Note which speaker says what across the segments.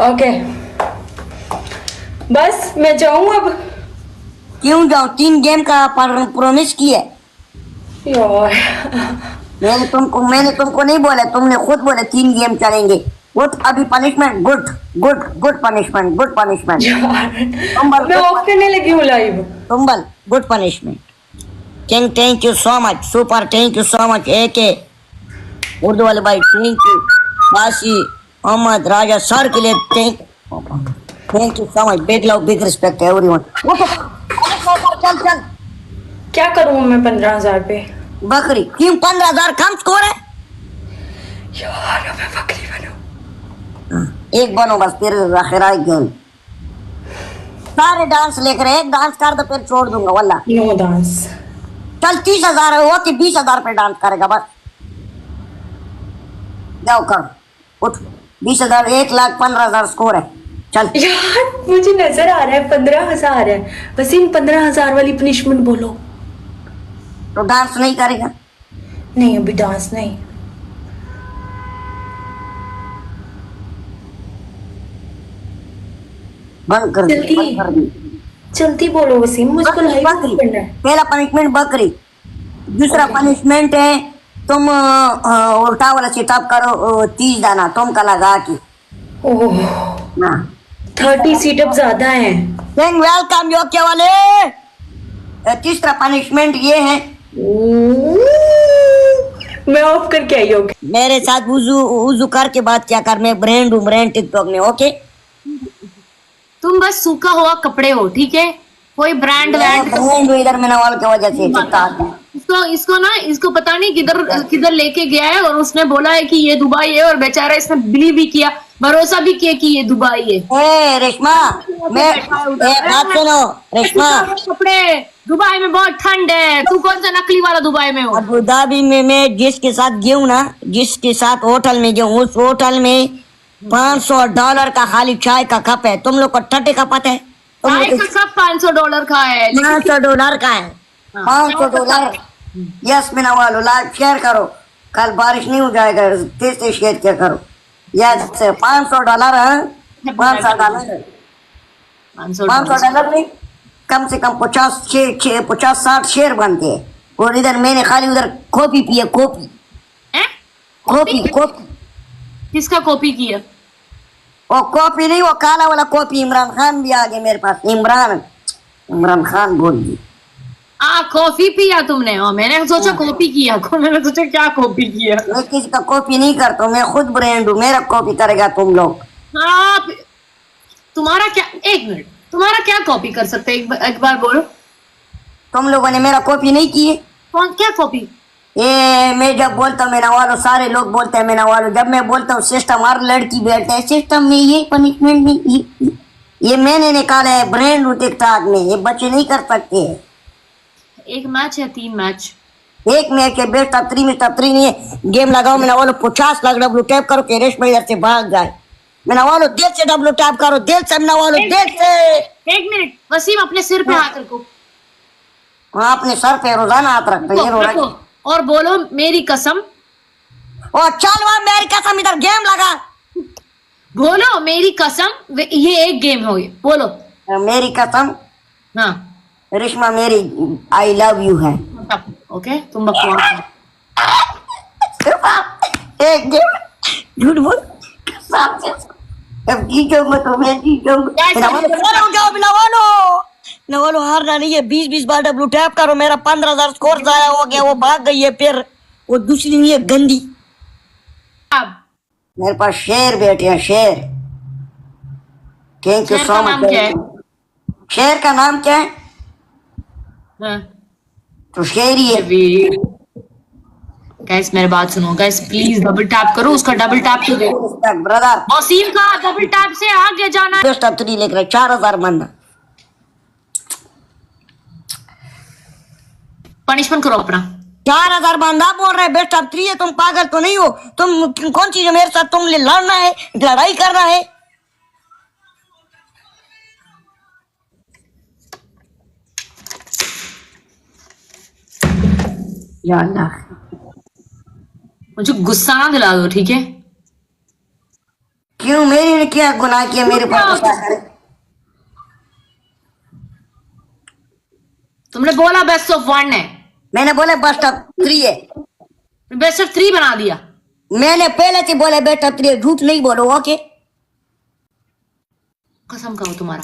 Speaker 1: Okay, बस मैं जाऊं अब।
Speaker 2: क्यों जाऊं? 3 गेम का प्रॉमिस किया है।
Speaker 1: यार
Speaker 2: मैंने तुमको नहीं बोला, तुमने खुद बोला 3 गेम चलेंगे। गुड, अभी punishment, good good good punishment, good punishment.
Speaker 1: यार
Speaker 2: तुम्बल
Speaker 1: मैं ऑफ करने लगी हूँ लाइव।
Speaker 2: तुम्बल good punishment. Thank you so much super, thank you so much. AK Urdu वाले भाई थैंक यू। बासी मोहम्मद राजा सर के लिए thank you so much. Big love big respect everyone. चल चल।
Speaker 1: क्या करूँ मैं 15,000 पे?
Speaker 2: बकरी क्यों? 15,000 कम स्कोर है
Speaker 1: यार अब मैं बकरी बनूं।
Speaker 2: एक बनो बस, फिर आखिर गेम सारे डांस लेकर एक डांस कर दो फिर छोड़ दूंगा वल्ला।
Speaker 1: No dance.
Speaker 2: चल 30,000 हुआ कि 20,000 पे डांस करेगा बस। जाओ कर उठ। 20,000 1,15,000 स्कोर है। चल
Speaker 1: यार मुझे नजर आ रहा है 15,000 है। वसीम 15,000 वाली पनिशमेंट बोलो।
Speaker 2: तो डांस नहीं करेगा?
Speaker 1: नहीं अभी डांस नहीं।
Speaker 2: बंद कर दी,
Speaker 1: जल्दी
Speaker 2: बंद कर दी।
Speaker 1: जल्दी बोलो वसीम, मुझको लाइव
Speaker 2: बकरी
Speaker 1: करना है।
Speaker 2: पहला पनिशमेंट बकरी। दूसरा पनिशमेंट है तुम उल्टा वाला सिटअप करो 30 दाना तुम का लगा के।
Speaker 1: ओह
Speaker 2: ना
Speaker 1: 30 सीटअप ज्यादा है।
Speaker 2: वेलकम योग्य वाले। तीसरा पनिशमेंट ये है,
Speaker 1: मैं ऑफ करके आई होगी।
Speaker 2: मेरे साथ वुजू करके बात क्या कर। मैं ब्रांड हूँ, ब्रांड टिकटॉक में। ओके
Speaker 3: तुम बस सूखा हुआ कपड़े हो, ठीक है? कोई ब्रांड
Speaker 2: ब्रांड हूँ इधर में नवाल की वजह से टिकटॉक में।
Speaker 3: इसको पता नहीं किधर लेके गया है, और उसने बोला है कि ये दुबई है, और बेचारा इसने बिलीव भी किया, भरोसा भी किया कि ये दुबई है।
Speaker 2: ए रेशमा, बात सुनो रेशमा।
Speaker 3: कपड़े दुबई में बहुत ठंड है, तू कौन सा नकली वाला दुबई में हो?
Speaker 2: अबू धाबी में मैं जिसके साथ गया हूँ ना, जिसके साथ होटल में गया हूँ, उस होटल में $500 का खाली चाय का कप है। तुम लोग को ठट्टे का पता है?
Speaker 3: चाय का कप $500 का है,
Speaker 2: $500 का है। $500। यस मेरा वालो लाइव शेयर करो। कल बारिश नहीं हो जाएगा, तेज से शेयर क्या करो। यस $500 है। $500 $500 नहीं, कम से कम 50-60 शेयर बनते हैं। और इधर मैंने खाली उधर कॉफी पिया, कॉफी कॉफी कॉफी।
Speaker 3: किसका कॉपी किया?
Speaker 2: वो कॉफी नहीं, वो काला वाला कॉफी। इमरान खान भी आ गए मेरे पास। इमरान खान बोल दी।
Speaker 3: कॉफी पिया तुमने? मैंने सोचा कॉपी किया। मैंने सोचा क्या कॉपी किया।
Speaker 2: मैं किसी का कॉपी नहीं करता, मैं खुद ब्रांड हूँ। मेरा कॉपी करेगा तुम लोग?
Speaker 3: तुम्हारा क्या, एक मिनट, तुम्हारा क्या कॉपी कर सकते? एक बार बोलो।
Speaker 2: तुम लोगों ने मेरा कॉपी नहीं किए।
Speaker 3: कौन, क्या कॉपी?
Speaker 2: ये मैं जब बोलता हूँ मेरा वालों, सारे लोग बोलते हैं मेरा वालों। जब मैं बोलता हूँ सिस्टम, हर लड़की बैठते हैं सिस्टम में ये पनिशमेंट नहीं, ये मैंने निकाला है, ब्रांड हूँ टिकटॉक में। ये बच्चे नहीं कर सकते हैं।
Speaker 3: एक मैच है 3 मैच?
Speaker 2: एक मैच के बेस्ट ऑफ 3 में टॉप 3 नहीं है। गेम लगाओ मेरा वालों, 50 लाख डब्ल्यू टैप करो कि रेशमा इधर से भाग जाए। मेरा वालों दिल से डब्ल्यू टैप करो, दिल से मेरा वालों, दिल से।
Speaker 3: एक मिनट वसीम, अपने सिर पे हाथ रखो।
Speaker 2: वहाँ अपने सर पे रोजाना हाथ रखते हैं।
Speaker 3: और बोलो मेरी कसम।
Speaker 2: ओ चल वहाँ मेरी कसम, इधर गेम लगा।
Speaker 3: बोलो मेरी कसम। ये एक गेम हो गया, बोलो
Speaker 2: मेरी कसम।
Speaker 3: हाँ
Speaker 2: रेशमा मेरी आई लव यू है।
Speaker 3: ओके तुम बकवास।
Speaker 2: एक गेम झूठ बोल। अब जीतोगे तो मैं जीतूंगा। नवालो हारना नहीं है। 20-20 बार डब्ल्यू टैप करो। मेरा 15,000 स्कोर जाया हो गया, वो भाग गई है। फिर वो दूसरी नहीं है गंदी।
Speaker 3: अब
Speaker 2: मेरे पास शेर बैठे हैं, शेर। थैंक यू
Speaker 3: शेर
Speaker 2: सो
Speaker 3: का नाम क्या है?
Speaker 2: मच। शेर का नाम क्या है?
Speaker 3: हाँ।
Speaker 2: तो शेर ही है।
Speaker 3: गाइस मेरी बात सुनो गाइस, प्लीज डबल टैप करो, उसका डबल टैप तो देखो।
Speaker 2: ब्रदर
Speaker 3: वसीम का डबल टैप से आगे जाना है।
Speaker 2: बेस्ट ऑफ 3 लेकर 4,000 बनना।
Speaker 3: पनिशमेंट करो अपना।
Speaker 2: 4,000 बंदा बोल रहे बेस्ट ऑफ 3 है। तुम पागल तो नहीं हो? तुम कौन चीज है मेरे साथ? तुम लड़ना है, लड़ाई करना है। या अल्लाह
Speaker 3: मुझे गुस्सा ना दिला दो, ठीक है?
Speaker 2: क्यों? मेरी ने क्या गुनाह किया मेरे पर गुस्सा करे?
Speaker 3: तुमने बोला बेस्ट ऑफ 1 है,
Speaker 2: मैंने बोला बेस्ट ऑफ 3 है।
Speaker 3: बेस्ट ऑफ 3 बना दिया।
Speaker 2: मैंने पहले से बोला बेस्ट ऑफ 3, झूठ नहीं बोलो। ओके,
Speaker 3: कसम खाओ तुम्हारा।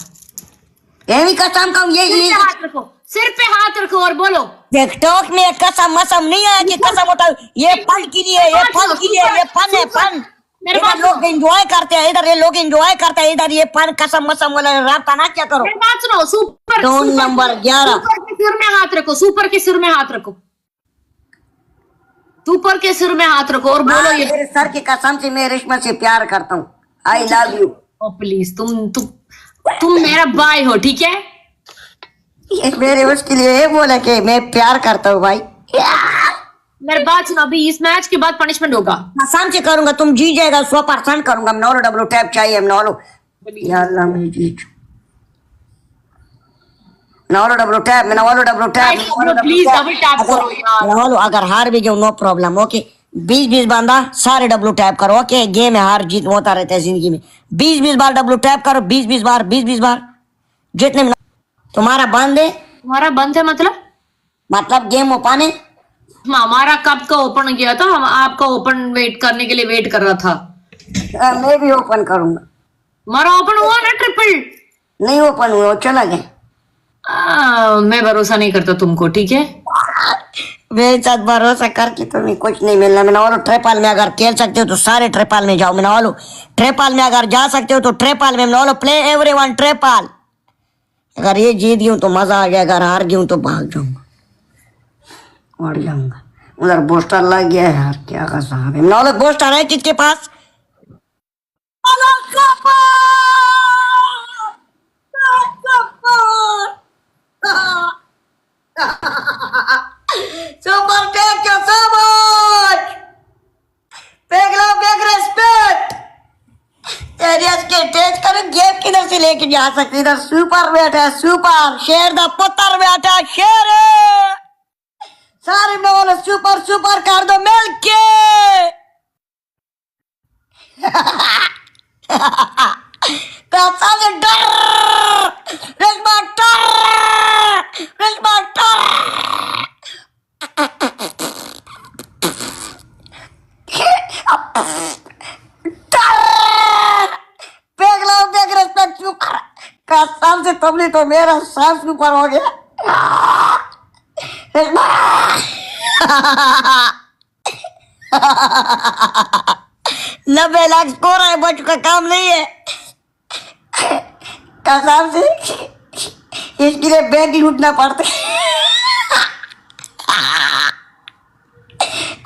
Speaker 2: यही कसम कहूँ ये
Speaker 3: सिर पे हाथ रखो, सिर पे हाथ रखो और बोलो।
Speaker 2: टिकटॉक में कसम मसम नहीं है कि कसम होता है। ये फन के लिए, ये फन के लिए, ये फन है, फन।
Speaker 3: मेरे
Speaker 2: इधर लोग एंजॉय करते हैं, इधर ये लोग एंजॉय करते हैं, इधर ये फन कसम मसम वाला रास्ता ना क्या करो।
Speaker 3: मेरी बात सुनो, सुपर
Speaker 2: डोन नंबर 11,
Speaker 3: सुपर के सिर में हाथ रखो, सुपर के सिर में हाथ रखो, सुपर के सिर में हाथ रखो और बोलो ये।
Speaker 2: मेरे सर की कसम से मैं रेशमा से प्यार करता हूँ। I love you.
Speaker 3: Oh please, तुम मेरा भाई हो, ठीक है?
Speaker 2: ये मेरे उसके लिए ये बोला कि मैं प्यार करता हूँ भाई।
Speaker 3: मेरी बात सुनो, अभी इस मैच के बाद पनिशमेंट होगा।
Speaker 2: कसम से करूंगा, तुम जीत जाएगा 100% करूंगा। नॉलो डब्लो टैप चाहिए, नॉलो। या अल्लाह मैं जीत। नॉलो डब्लो टैप, मैं नॉलो डब्लो टैप,
Speaker 3: प्लीज डबल टैप करो यार।
Speaker 2: नॉलो अगर हार भी जाओ नो प्रॉब्लम। ओके, 20-20 बंदा सारे डब्लो टैप करो। ओके, गेम है, हार जीत होता रहता है जिंदगी में। 20-20 बार डब्लो टैप करो, 20-20 बार, 20-20 बार जितने में। तुम्हारा बंद है?
Speaker 3: तुम्हारा बंद है
Speaker 2: मतलब गेम ओपन है?
Speaker 3: हमारा कब का ओपन किया था, हम आपका ओपन वेट करने के लिए वेट कर रहा था।
Speaker 2: मैं भी ओपन करूंगा।
Speaker 3: हमारा ओपन हुआ ना ट्रिपल?
Speaker 2: नहीं ओपन हुआ, चला गया।
Speaker 3: मैं भरोसा नहीं करता तुमको, ठीक है?
Speaker 2: मेरे साथ भरोसा करके तुम्हें कुछ नहीं मिलना। मैं बोलो ट्रेपाल में अगर खेल सकते हो तो सारे ट्रेपाल में जाओ। मैं बोलो ट्रेपाल में अगर जा सकते हो तो ट्रेपाल में। मैं बोलो प्ले एवरीवन ट्रेपाल। अगर ये जीत गई तो मजा आ गया, अगर हार गई तो भाग जाऊंगा, उड़ जाऊंगा। उधर पोस्टर लग गया है यार, क्या का साहब है। मैं बोलो पोस्टर है किसके पास? Super, thank you so much. Big love, big respect. एरियस के टेज करो, गेम किधर से लेके जा सकते? इधर सुपर बैठा है, सुपर शेर दा पुत्र बैठा है, शेर है। सारे में बोलो सुपर सुपर कर दो मिल के। कैसा से डर रेशमा डर, रेशमा डर। कसम से तुमने तो मेरा सांस ऊपर हो गया। 90 लाख स्कोर है, बच्चों का काम नहीं है। कसम से इसके लिए बैंक लूटना पड़ता है।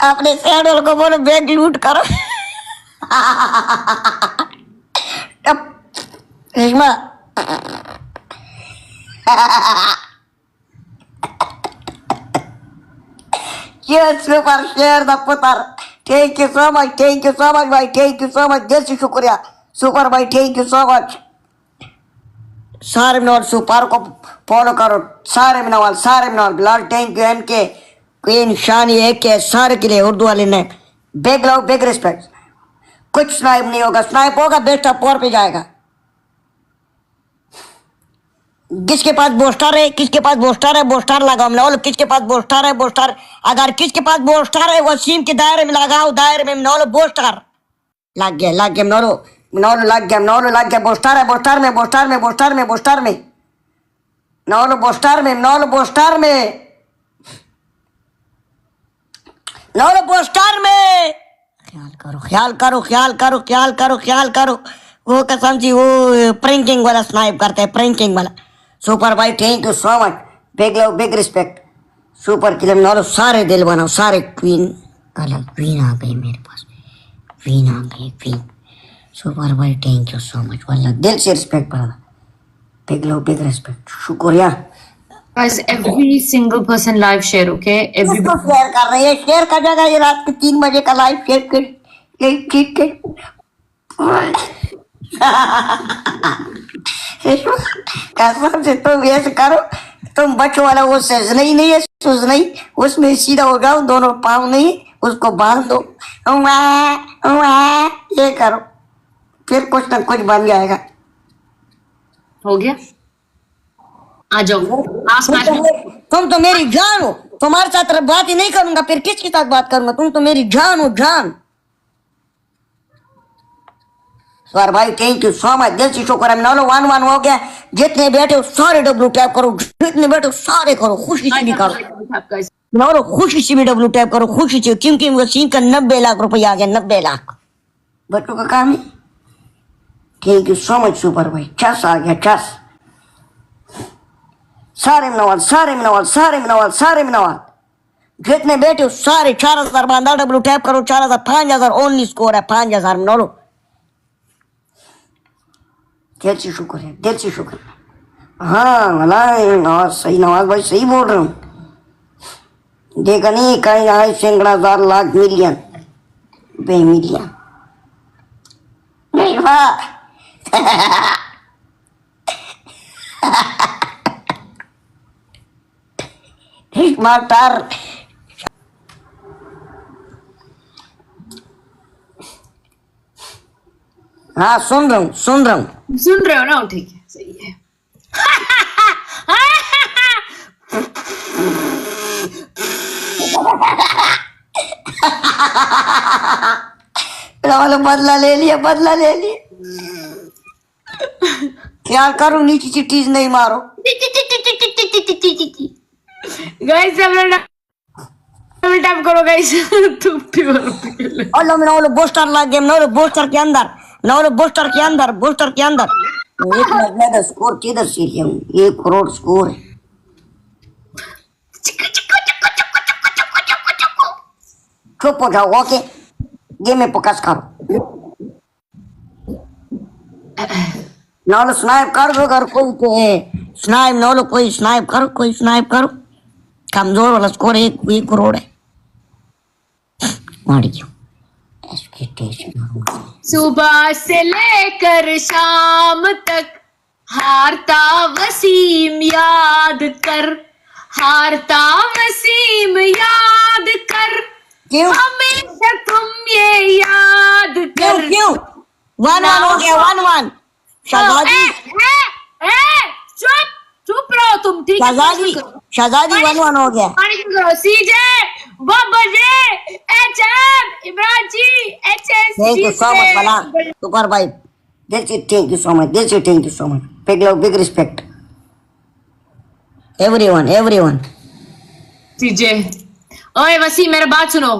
Speaker 2: अपने शहर को बोलो बैंक लूट करो। Reshma Yes, super share the putar. Thank you so much भाई, thank you so much, जैसे शुक्रिया सुपर भाई, thank you so much। सारे मिनवाल सुपर को फॉलो करो, सारे मिनवाल blood, thank you MK, queen Shani AK, सारे के लिए उर्दू वाले ने बिग लव बिग रिस्पेक्ट। कुछ स्नाइप नहीं होगा, स्नाइप होगा बेस्ट ऑफ 4 पे जाएगा। किसके पास बोस्टर है, किसके पास बोस्टर है, बोस्टर लगाओ। मिनोल किसके पास बोस्टर है, बोस्टर। अगर किसके पास बोस्टर है वसीम के दायरे में लगाओ, दायरे में मिनोल बोस्टर लग गया, मिनोल लग गया। बोस्टर है, बोस्टर में मिनोल बोस्टर में ख्याल करो। वो कसम जी वो प्रिंकिंग वाला स्नाइप करते हैं, प्रिंकिंग वाला। सुपर भाई thank you so much, big love big respect. Super किलम नॉलो सारे दिल बनाओ, सारे क्वीन आ गई मेरे पास, क्वीन। सुपर भाई थैंक यू सो मच, वल्लाह दिल से रिस्पेक्ट पड़ा। बिग लव बिग रिस्पेक्ट, शुक्रिया।
Speaker 3: Guys, every single person live share, okay?
Speaker 2: इसको शेयर कर रही है, शेयर कर जाएगा। ये रात के 3 बजे का लाइव शेयर कर। कसम से तुम ऐसे करो, तुम बच्चों वाला वो सजनई नहीं है, सुजनई, उसमें सीधा हो जाओ, दोनों पाँव नहीं उसको बांध दो, ये करो। फिर कुछ ना कुछ बन जाएगा।
Speaker 3: हो गया, आ जाओ लास्ट मैच में।
Speaker 2: तुम तो मेरी जान हो, तुम्हारे साथ बात ही नहीं करूंगा, फिर किसके साथ बात करूंगा? तुम तो मेरी जान हो, जान। सर भाई थैंक यू सो मच, दिल से शुक्र है। नॉलो 1-1 हो गया। जितने बैठे हो सारे डब्ल्यू टैप करो, जितने बैठे हो सारे करो, खुशी से भी करो। नॉलो खुशी से भी डब्ल्यू टैप करो, खुशी से, क्योंकि वसीम का 90 लाख रुपया आ गया, 90 लाख। बच्चों का काम है। Thank you so much super भाई, चस आ गया, चस। सारे नवाल, सारे नवाल, सारे नवाल, सारे नवाल, जितने बैठे हो सारे 4000 बांधा, डब्ल्यू टैप करो, 4000, 5000 ओनली स्कोर है, 5000 में नॉलो। दिल से शुक्र है, दिल से शुक्र है। हाँ भला नवाज, सही नवाज भाई सही बोल रहा हूँ। देखा नहीं कहीं आए सैकड़ा हजार लाख मिलियन बेमिलियन नहीं बात। मास्टर हाँ सुन रहा हूँ, सुन रहा हूँ।
Speaker 3: सुन रहे हो ना? ठीक है, सही है।
Speaker 2: बदला ले लिया, बदला ले लिया। क्या करूं, नीचे चिट्टीज नहीं मारो।
Speaker 3: गाइस डबल टैप करो गाइस। तुम
Speaker 2: ओलो में ओलो बूस्टर लग गया, नोलो बूस्टर के अंदर, नोलो बूस्टर के अंदर, बूस्टर के अंदर। एक मिनट में स्कोर किधर से लिया हूँ? 1 करोड़ स्कोर है। चुप हो जाओ, ओके? गेम में फोकस करो। नॉलो स्नाइप कर दो अगर कोई के स्नाइप, नॉलो कोई स्नाइप करो, कोई स्नाइप करो। कमजोर वाला स्कोर 1 करोड़ है। मार क्यों?
Speaker 3: सुबह से लेकर शाम तक हारता वसीम याद कर, हारता वसीम याद कर,
Speaker 2: क्यों
Speaker 3: हमेशा तुम ये याद
Speaker 2: क्यों
Speaker 3: कर।
Speaker 2: क्यों 1-1 हो गया, 1-1। शहजादी
Speaker 3: चुप चुप रहो तुम, ठीक है?
Speaker 2: शहजादी, शहजादी 1-1 हो गया।
Speaker 3: सीजे बजे HM Imran ji HS.
Speaker 2: Thank you so much बला सुपर भाई, दिल से थैंक यू सो मच, दिल से thank you so much. Big love, big respect everyone, everyone.
Speaker 3: CJ ओए वसीम मेरी बात सुनो।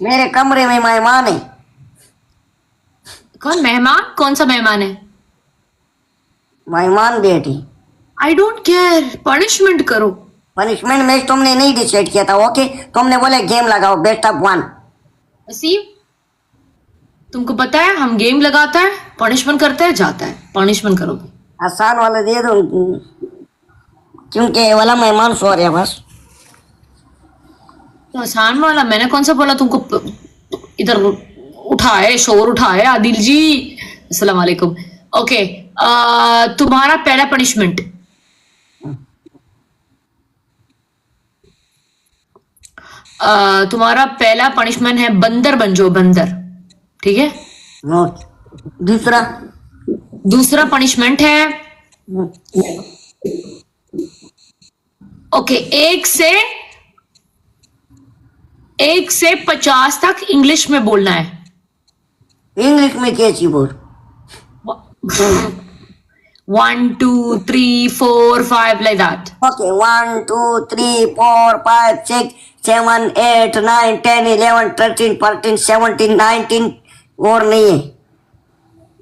Speaker 2: मेरे कमरे में मेहमान है।
Speaker 3: कौन मेहमान? कौन सा मेहमान है?
Speaker 2: मेहमान बेटी।
Speaker 3: आई डोंट केयर, पनिशमेंट करो।
Speaker 2: पनिशमेंट मैच तुमने नहीं डिसाइड किया था, ओके? तुमने बोले गेम लगाओ, बेस्ट ऑफ 1।
Speaker 3: वसीम तुमको पता है हम गेम लगाता है, पनिशमेंट करता है, जाता है। पनिशमेंट करो।
Speaker 2: आसान वाला दे दो, क्योंकि ये वाला मेहमान सो रहा है बस।
Speaker 3: तो आसान वाला मैंने कौन सा बोला तुमको? इधर उठाए, शोर उठाए आदिल जी। अस्सलाम वालेकुम। ओके, तुम्हारा पहला पनिशमेंट, तुम्हारा पहला पनिशमेंट है बंदर बन जाओ, बंदर। ठीक है?
Speaker 2: दूसरा,
Speaker 3: दूसरा पनिशमेंट है ओके, 1 से 50 तक इंग्लिश में बोलना है।
Speaker 2: इंग्लिश में कैसी बोल?
Speaker 3: 1 2 3 4 5 like that.
Speaker 2: ओके 1 2 3 4 5 6 7 8 9 10 11 13 14 17 19 और नहीं है।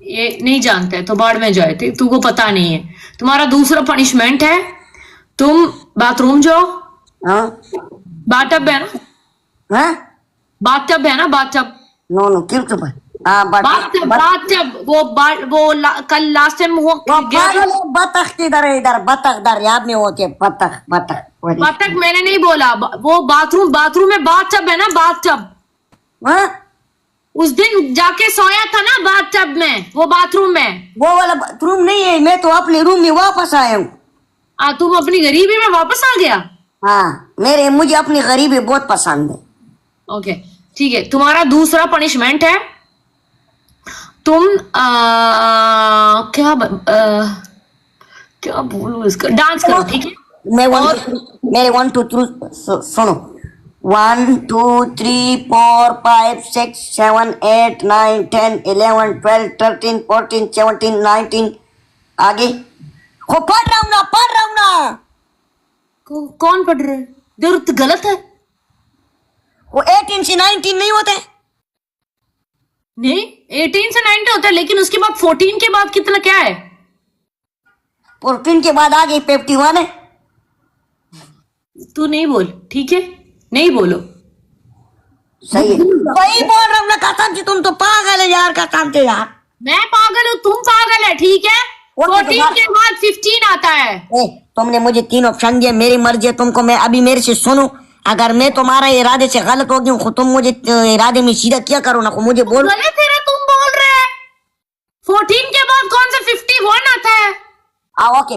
Speaker 3: ये नहीं जानते है तो बाढ़ में जाए थे, तुमको पता नहीं है। तुम्हारा दूसरा पनिशमेंट है, तुम बाथरूम जाओ।
Speaker 2: हाँ
Speaker 3: बाथटब है ना?
Speaker 2: हाँ
Speaker 3: बाथटब है ना? बाथटब,
Speaker 2: नो नो क्यों चुप है? हाँ
Speaker 3: बाथटब, बाथटब। कल लास्ट टाइम हुआ
Speaker 2: बतख किधर है? इधर बतख, इधर याद नहीं होते। बतख, बतख,
Speaker 3: बाथटब मैंने नहीं बोला, वो बाथरूम, बाथरूम में बाथटब है ना? बाथटब।
Speaker 2: हाँ
Speaker 3: उस दिन जाके सोया था ना बाथटब में, वो बाथरूम में।
Speaker 2: वो वाला बाथरूम नहीं है, मैं तो अपने रूम में वापस आया हूँ।
Speaker 3: तुम अपनी गरीबी में वापस आ गया?
Speaker 2: हाँ मुझे अपनी गरीबी बहुत पसंद है।
Speaker 3: ओके ठीक है। तुम्हारा दूसरा पनिशमेंट है तुम क्या बोलूं इसका, डांस करो ठीक है।
Speaker 2: मैं मेरे 1 2 3 सुनो 1 2 3 4 5 6 7 8 9 10 11 12 13 14 17 19 आगे हो पढ़ रहा हूँ ना
Speaker 3: कौन पढ़ रहे? तो गलत है।
Speaker 2: वो 18 से 19 नहीं होते।
Speaker 3: नहीं 18 से 19 होता है, लेकिन उसके बाद 14 के बाद कितना क्या है?
Speaker 2: 14 के बाद आगे 51 है।
Speaker 3: तू नहीं बोल ठीक है, नहीं बोलो।
Speaker 2: सही है, वही बोल रहा हूँ ना कसम से, तुम तो पागल है यार कसम से यार।
Speaker 3: मैं पागल हूँ, तुम पागल है ठीक है।
Speaker 2: वो तो
Speaker 3: 14 के बाद 15 आता है।
Speaker 2: तुमने मुझे 3 ऑप्शन दिए, मेरी मर्जी है तुमको। मैं अभी मेरे से सुनो, अगर मैं तुम्हारा इरादे से गलत हो गई हूँ तुम मुझे इरादे में सीधा क्या करो ना, मुझे बोलो।
Speaker 3: गलत है ना तुम बोल रहे हैं। 14 के बाद कौन सा 51 आता है?
Speaker 2: ओके